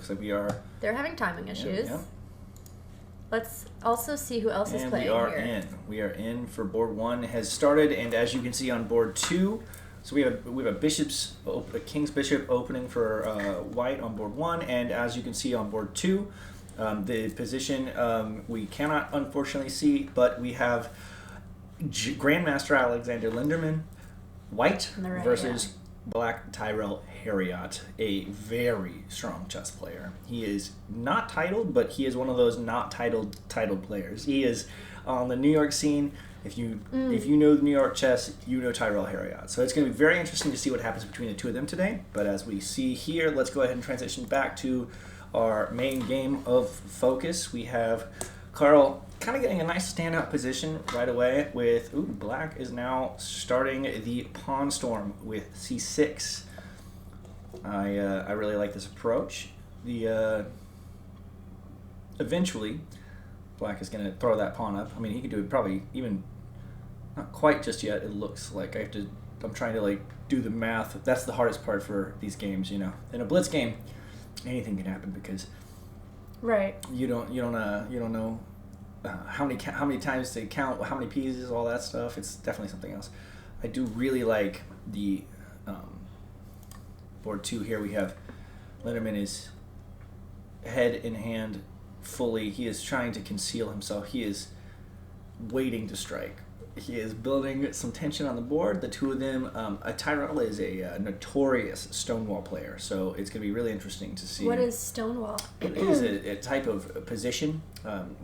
looks like we are... They're having timing issues. Yeah. Let's also see who else is playing here. We are in for board 1 has started, and as you can see on board 2, so we have a King's Bishop opening for white on board 1, and as you can see on board 2, the position we cannot unfortunately see, but we have Grandmaster Alexander Linderman, white versus black Tyrell Harriott, a very strong chess player. He is not titled, but he is one of those not titled players. He is on the New York scene. If you know the New York chess, you know Tyrell Harriott. So it's going to be very interesting to see what happens between the two of them today. But as we see here, let's go ahead and transition back to our main game of focus. We have Carl kind of getting a nice standout position right away with, black is now starting the pawn storm with c6. I really like this approach. Eventually, black is going to throw that pawn up. I mean, he can do it probably even, not quite just yet, it looks like. I'm trying to like do the math. That's the hardest part for these games, you know. In a blitz game, anything can happen because you don't know how many times to count, how many pieces, all that stuff. It's definitely something else. I do really like the board 2 here. We have Linderman is head in hand fully. He is trying to conceal himself. He is waiting to strike. He is building some tension on the board. The two of them, Tyrell is a notorious Stonewall player, so it's going to be really interesting to see. What is Stonewall? It is a type of position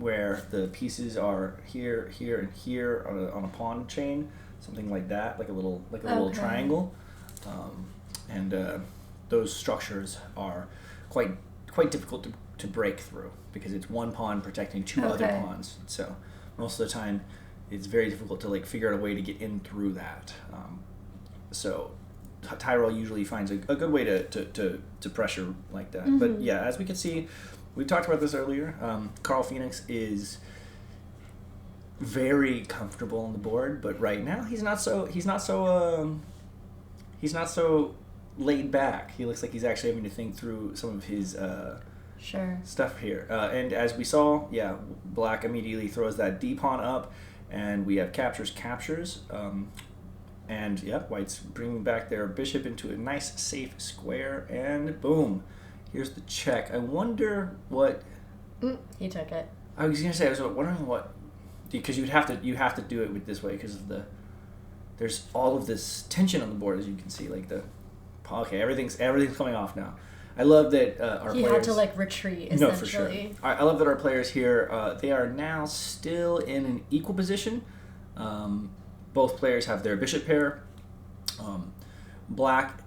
where the pieces are here, here, and here on a pawn chain, something like that, like a little triangle, and those structures are quite difficult to break through because it's one pawn protecting two other pawns. So most of the time, it's very difficult to like figure out a way to get in through that. So Tyrell usually finds a good way to pressure like that. But yeah, as we can see, we talked about this earlier. Carl Phoenix is very comfortable on the board, but right now he's not so laid back. He looks like he's actually having to think through some of his stuff here. And as we saw, black immediately throws that D pawn up. And we have captures, and white's bringing back their bishop into a nice safe square, and boom, here's the check. I wonder what... He took it. I was going to say, I was wondering what... Because you have to do it with this way because of there's all of this tension on the board, as you can see, like everything's coming off now. I love that our players... He had to, retreat, essentially. No, for sure. I love that our players here, they are now still in an equal position. Both players have their bishop pair. Black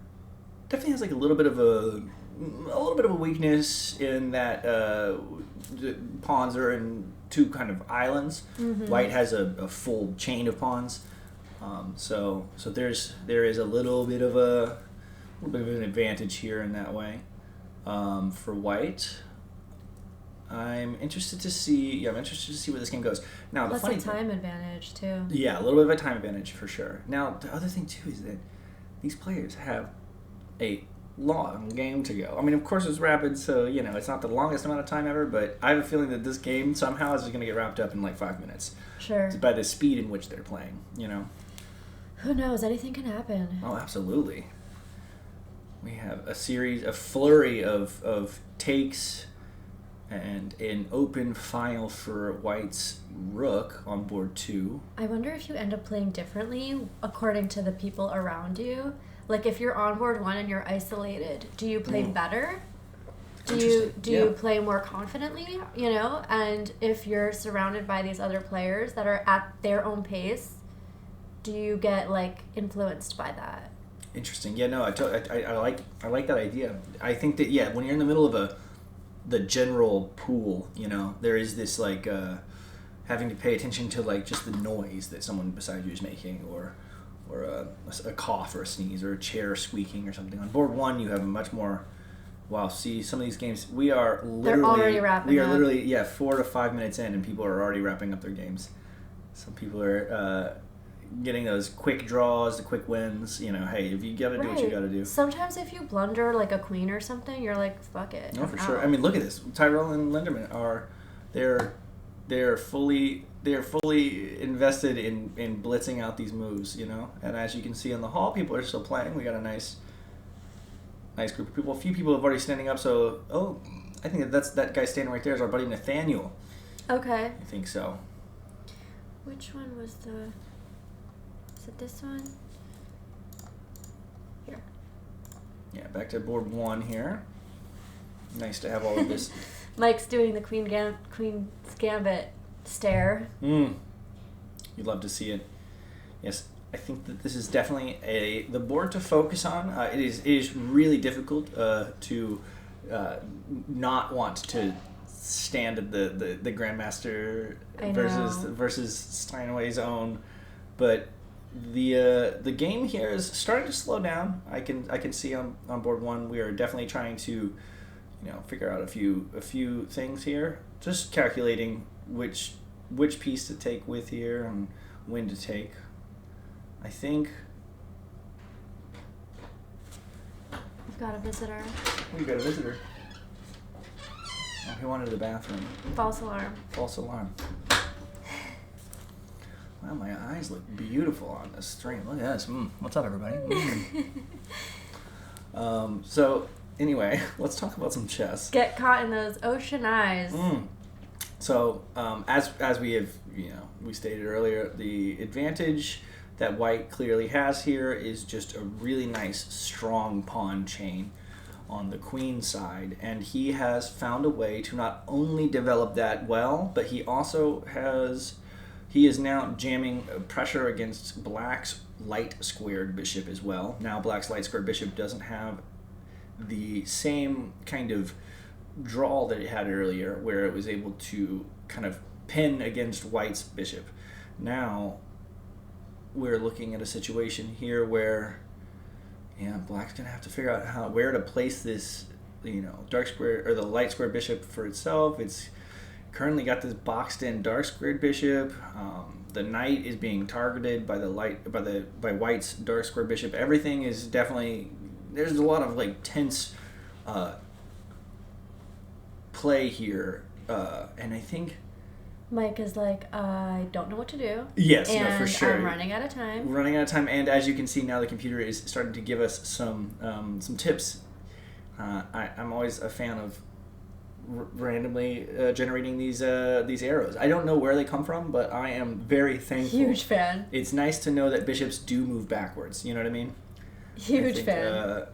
definitely has, a little bit of a weakness in that the pawns are in two kind of islands. White has a full chain of pawns. So there is a little bit of an advantage here in that way. For white, I'm interested to see where this game goes. Now, the funny time advantage too. Yeah, a little bit of a time advantage for sure. Now, the other thing too is that these players have a long game to go. I mean, of course, it's rapid, so it's not the longest amount of time ever. But I have a feeling that this game somehow is going to get wrapped up in 5 minutes. Sure. By the speed in which they're playing, Who knows? Anything can happen. Oh, absolutely. We have a flurry of takes, and an open file for white's rook on board 2. I wonder if you end up playing differently according to the people around you. Like if you're on board 1 and you're isolated, do you play better? Do you play more confidently? And if you're surrounded by these other players that are at their own pace, do you get influenced by that? Interesting. Yeah, no, I like that idea. I think that when you're in the middle of the general pool, there is this having to pay attention to just the noise that someone beside you is making, or a cough or a sneeze or a chair squeaking or something. On board 1, you have a much more. Wow, see some of these games, they're already wrapping up. Literally 4 to 5 minutes in, and people are already wrapping up their games. Some people are. getting those quick draws, the quick wins. You know, hey, if you gotta do what you gotta do. Sometimes if you blunder like a queen or something, you're like, fuck it. No, for sure. I mean, look at this. Tyrell and Linderman they're fully invested in blitzing out these moves. You know, and as you can see in the hall, people are still playing. We got a nice group of people. A few people have already standing up. So, I think that guy standing right there is our buddy Nathaniel. Okay. I think so. Which one was the... Is it this one? Here. Yeah, back to board 1 here. Nice to have all of this. Mike's doing the Queen's Gambit stare. You'd love to see it. Yes, I think that this is definitely the board to focus on. It is really difficult to not want to stand at the Grandmaster versus Steinway's own, but the game here is starting to slow down. I can see on board 1 we are definitely trying to figure out a few things here. Just calculating which piece to take with here and when to take. I think I've got a visitor. We got a visitor. Oh, he wanted the bathroom. False alarm. False alarm. Wow, my eyes look beautiful on this stream. Look at this. What's up, everybody? So, anyway, let's talk about some chess. Get caught in those ocean eyes. So, as we have, we stated earlier, the advantage that white clearly has here is just a really nice, strong pawn chain on the queen side, and he has found a way to not only develop that well, but he is now jamming pressure against black's light squared bishop as well. Now black's light squared bishop doesn't have the same kind of draw that it had earlier, where it was able to kind of pin against white's bishop. Now we're looking at a situation here where black's gonna have to figure out where to place this, dark square or the light square bishop for itself. It's currently got this boxed in dark squared bishop. The knight is being targeted by by white's dark square bishop. Everything is definitely, there's a lot of tense play here, and I think Mike is like, I don't know what to do. Yes, for sure. I'm running out of time. And as you can see now, the computer is starting to give us some tips. I'm always a fan of randomly generating these arrows. I don't know where they come from, but I am very thankful. Huge fan. It's nice to know that bishops do move backwards. You know what I mean? Huge fan.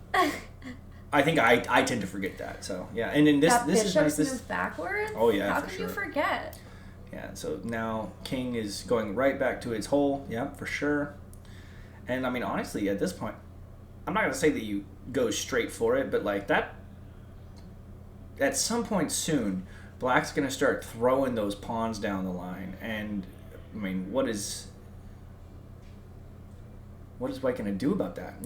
I think I tend to forget that. So yeah, and in this is nice. Bishops move backwards. Oh yeah, how can you forget? Yeah, so now king is going right back to its hole. Yeah, for sure. And I mean, honestly, at this point, I'm not going to say that you go straight for it, but that at some point soon, black's going to start throwing those pawns down the line. And I mean, what is white going to do about that?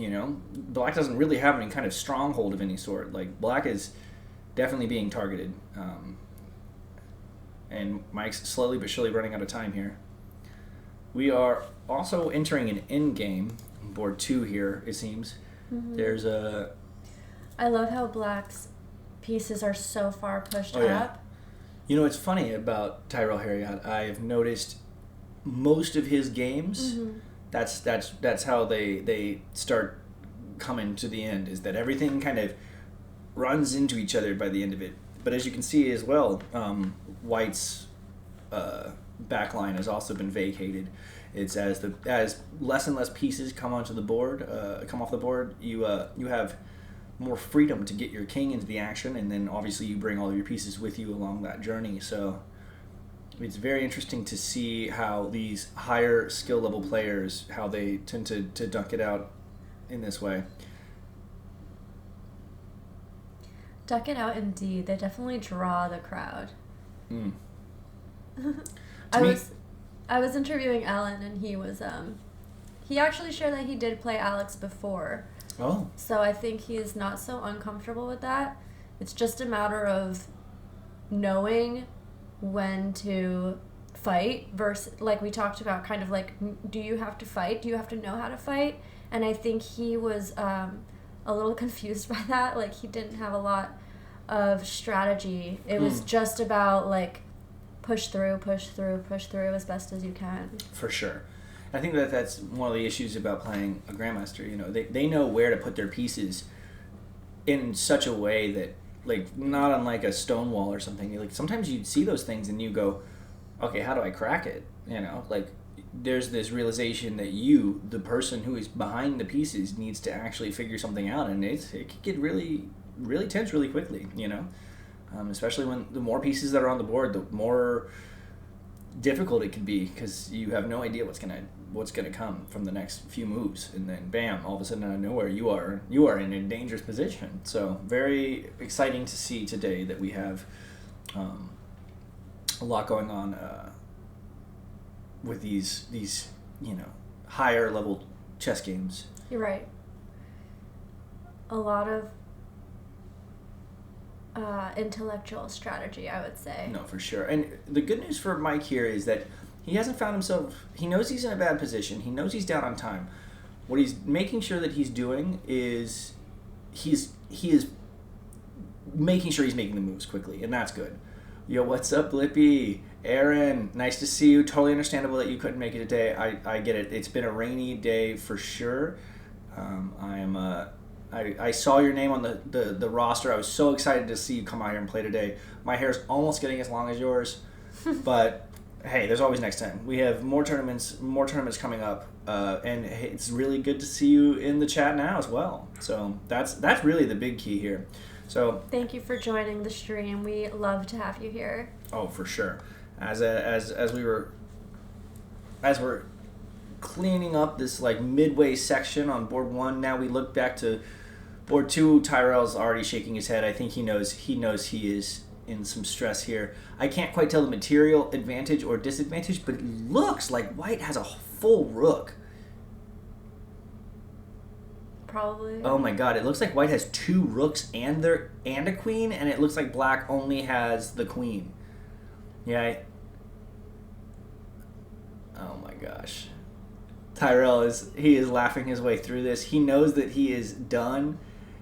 Black doesn't really have any kind of stronghold of any sort. Black is definitely being targeted. And Mike's slowly but surely running out of time here. We are also entering an end game, board 2 here, it seems. Mm-hmm. There's I love how black's pieces are so far pushed up. It's funny about Tyrell Harriott. I've noticed most of his games, that's how they start coming to the end, is that everything kind of runs into each other by the end of it. But as you can see as well, white's backline has also been vacated. It's as less and less pieces come off the board, you have more freedom to get your king into the action, and then obviously you bring all of your pieces with you along that journey. So it's very interesting to see how these higher skill level players, how they tend to duck it out in this way. Duck it out, indeed. They definitely draw the crowd. I was interviewing Alan, and he was he actually shared that he did play Alex before. Oh. So I think he's not so uncomfortable with that. It's just a matter of knowing when to fight versus, like we talked about, kind of like, do you have to fight? Do you have to know how to fight? And I think he was a little confused by that. Like, he didn't have a lot of strategy. It was just about, like, push through as best as you can. For sure. I think that's one of the issues about playing a Grandmaster. You know, they know where to put their pieces in such a way that, like, not unlike a stone wall or something. Like, sometimes you see those things and you go, okay, how do I crack it? You know, like, there's this realization that you, the person who is behind the pieces, needs to actually figure something out, and it can get really, really tense really quickly, you know? Especially when the more pieces that are on the board, the more difficult it can be, because you have no idea what's gonna come from the next few moves, and then bam, all of a sudden out of nowhere you are in a dangerous position. So very exciting to see today that we have a lot going on with these you know, higher level chess games. You're right. A lot of intellectual strategy, I would say. No, for sure. And the good news for Mike here is that he hasn't found himself, he knows he's in a bad position, he knows he's down on time. What he's making sure that he's doing is he is making sure he's making the moves quickly, and that's good. Yo, what's up, Blippy? Aaron, nice to see you. Totally understandable that you couldn't make it today. I get it. It's been a rainy day for sure. I saw your name on the roster. I was so excited to see you come out here and play today. My hair's almost getting as long as yours, but hey, there's always next time. We have more tournaments coming up, and hey, it's really good to see you in the chat now as well. So that's really the big key here. So thank you for joining the stream. We love to have you here. Oh, for sure. As we're cleaning up this, like, midway section on board 1, now we look back to board 2. Tyrell's already shaking his head. I think he knows he is in some stress here. I can't quite tell the material advantage or disadvantage, but it looks like white has a full rook. Probably. Oh my god, it looks like white has 2 rooks and a queen, and it looks like black only has the queen. Yeah. Oh my gosh. Tyrell is laughing his way through this. He knows that he is done.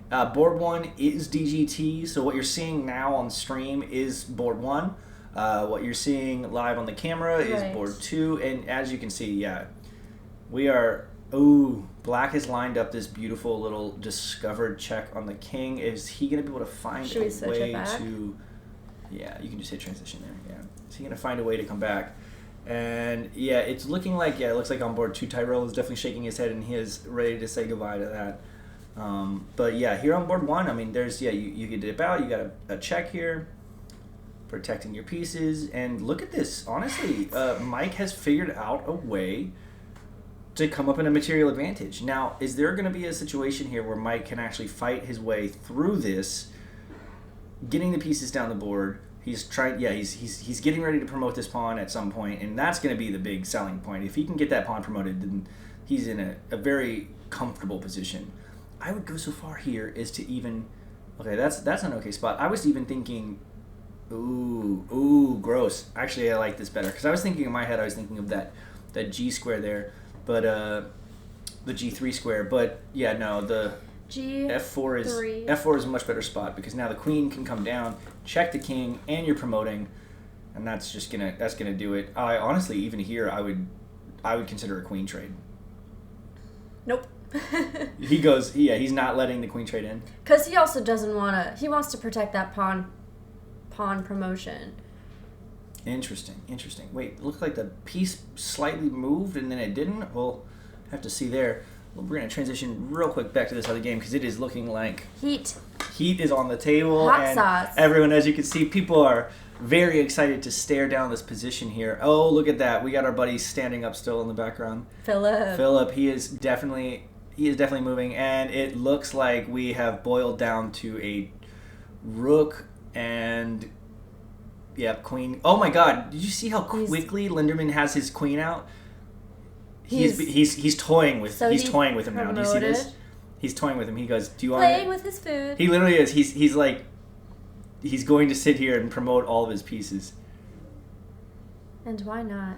Board 1 is DGT, so what you're seeing now on stream is board 1. What you're seeing live on the camera is board 2, and as you can see, yeah, we are... Ooh, black has lined up this beautiful little discovered check on the king. Is he going to be able to find a way to... Yeah, you can just hit transition there, yeah. Is he going to find a way to come back? And yeah, it's looking like, yeah, it looks like on board 2, Tyrell is definitely shaking his head and he is ready to say goodbye to that. But yeah, here on board 1, I mean, there's, yeah, you can dip out, you got a check here, protecting your pieces, and look at this. Honestly, Mike has figured out a way to come up in a material advantage. Now, is there going to be a situation here where Mike can actually fight his way through this, getting the pieces down the board? He's trying, yeah, he's getting ready to promote this pawn at some point, and that's going to be the big selling point. If he can get that pawn promoted, then he's in a very comfortable position. I would go so far here as to even, okay, that's an okay spot. I was even thinking, ooh, gross. Actually, I like this better, because I was thinking in my head, I was thinking of that G square there, but the G3 square. But yeah, no, the F4 is a much better spot, because now the queen can come down, check the king, and you're promoting, and that's gonna do it. I honestly, even here, I would consider a queen trade. Nope. He goes, yeah, he's not letting the queen trade in. Because he also doesn't want to, he wants to protect that pawn promotion. Interesting. Wait, it looked like the piece slightly moved and then it didn't. We'll have to see there. Well, we're going to transition real quick back to this other game, because it is looking like heat is on the table. Hot sauce. Everyone, as you can see, people are very excited to stare down this position here. Oh, look at that. We got our buddy standing up still in the background. Philip, he is definitely moving, and it looks like we have boiled down to a rook and queen. Oh my god, did you see how quickly Linderman has his queen out? He's toying with him now. Do you see this? He's toying with him. He goes, "Do you want playing with his food?" He literally is. He's like, he's going to sit here and promote all of his pieces. And why not?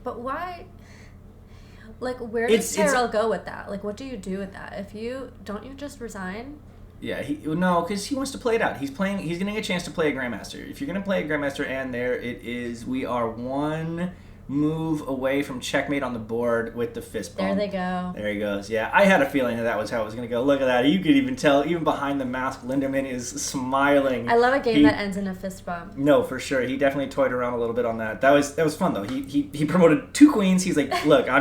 But why? Like, where does Tyrell go with that? Like, what do you do with that? Don't you just resign? Yeah, no, because he wants to play it out. He's getting a chance to play a Grandmaster. If you're going to play a Grandmaster, and there it is, we are one move away from checkmate on the board with the fist bump. There they go. There he goes. Yeah, I had a feeling that was how it was going to go. Look at that. You could even tell, even behind the mask, Lindemann is smiling. I love a game that ends in a fist bump. No, for sure. He definitely toyed around a little bit on that. That was fun, though. He promoted 2 queens. He's like, look, I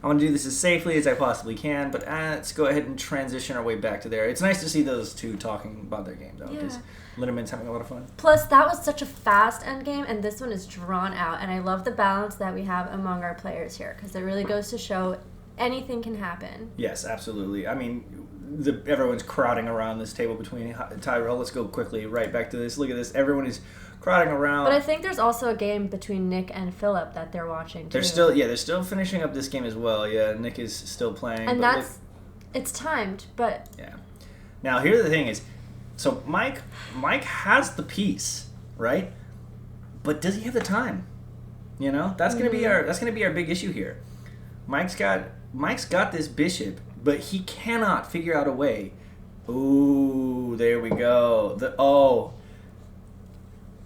want to do this as safely as I possibly can, but let's go ahead and transition our way back to there. It's nice to see those two talking about their game, though, because Lindemann's having a lot of fun. Plus, that was such a fast end game, and this one is drawn out, and I love the balance that we have among our players here, because it really goes to show anything can happen. Yes, absolutely. I mean, everyone's crowding around this table between Tyrell. Let's go quickly right back to this. Look at this. Everyone is crowding around. But I think there's also a game between Nick and Philip that they're watching too. They're still finishing up this game as well. Yeah, Nick is still playing. And it's timed, but yeah. Now here's the thing is, so Mike has the piece, right? But does he have the time? You know, that's gonna be our big issue here. Mike's got this bishop, but he cannot figure out a way. Ooh, there we go.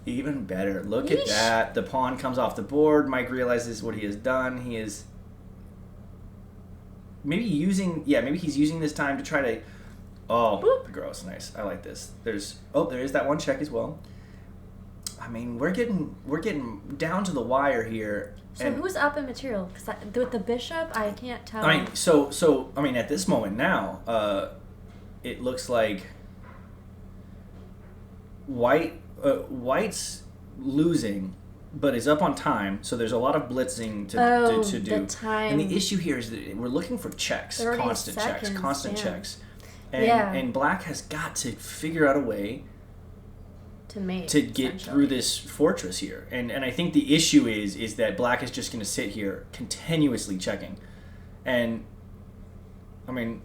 Even better. Look at that. The pawn comes off the board. Mike realizes what he has done. He is maybe he's using this time to try to gross, nice. I like this. There is that one check as well. I mean, we're getting down to the wire here. So who's up in material? Because with the bishop, I can't tell. I mean, so at this moment now, it looks like White's losing, but is up on time, so there's a lot of blitzing to do. The time. And the issue here is that we're looking for checks, constant checks. And, and Black has got to figure out a way to get through this fortress here. And I think the issue is that Black is just going to sit here continuously checking. And, I mean,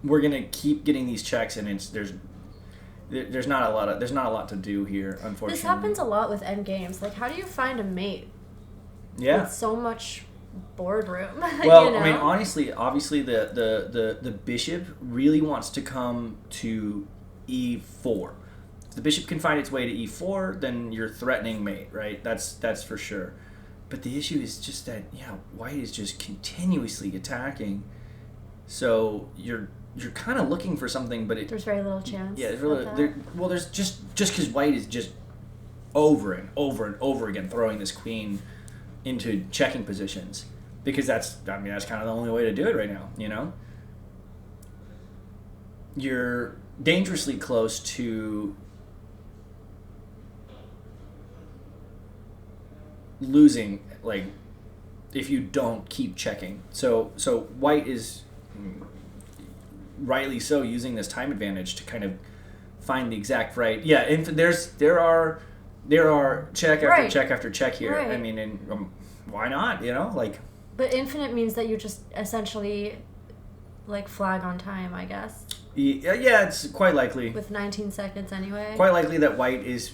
we're going to keep getting these checks, and there's not a lot to do here, unfortunately. This happens a lot with end games. Like, how do you find a mate? Yeah. With so much boardroom. Well, you know? I mean, honestly, obviously the bishop really wants to come to e4. If the bishop can find its way to e4, then you're threatening mate, right? That's for sure. But the issue is just that White is just continuously attacking. So you're kind of looking for something, but there's very little chance. Yeah, there's just because White is just over and over again throwing this queen into checking positions, because that's kind of the only way to do it right now. You know, you're dangerously close to losing, like, if you don't keep checking. So White is rightly so using this time advantage to kind of find the exact right. Yeah, and there are check after check after check here. Right. I mean, and why not? You know, like. But infinite means that you just essentially, like, flag on time, I guess. Yeah, it's quite likely. With 19 seconds anyway. Quite likely that White is.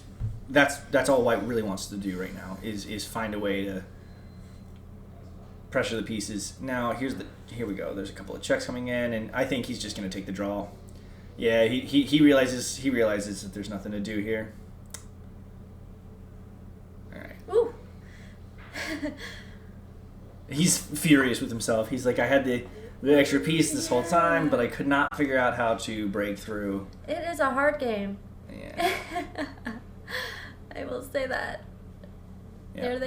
That's all White really wants to do right now is find a way to pressure the pieces. Now here we go. There's a couple of checks coming in, and I think he's just going to take the draw. Yeah, he realizes that there's nothing to do here. All right. Ooh. He's furious with himself. He's like, I had the extra piece this whole time, but I could not figure out how to break through. It is a hard game. Yeah. I will say that. Yeah. There they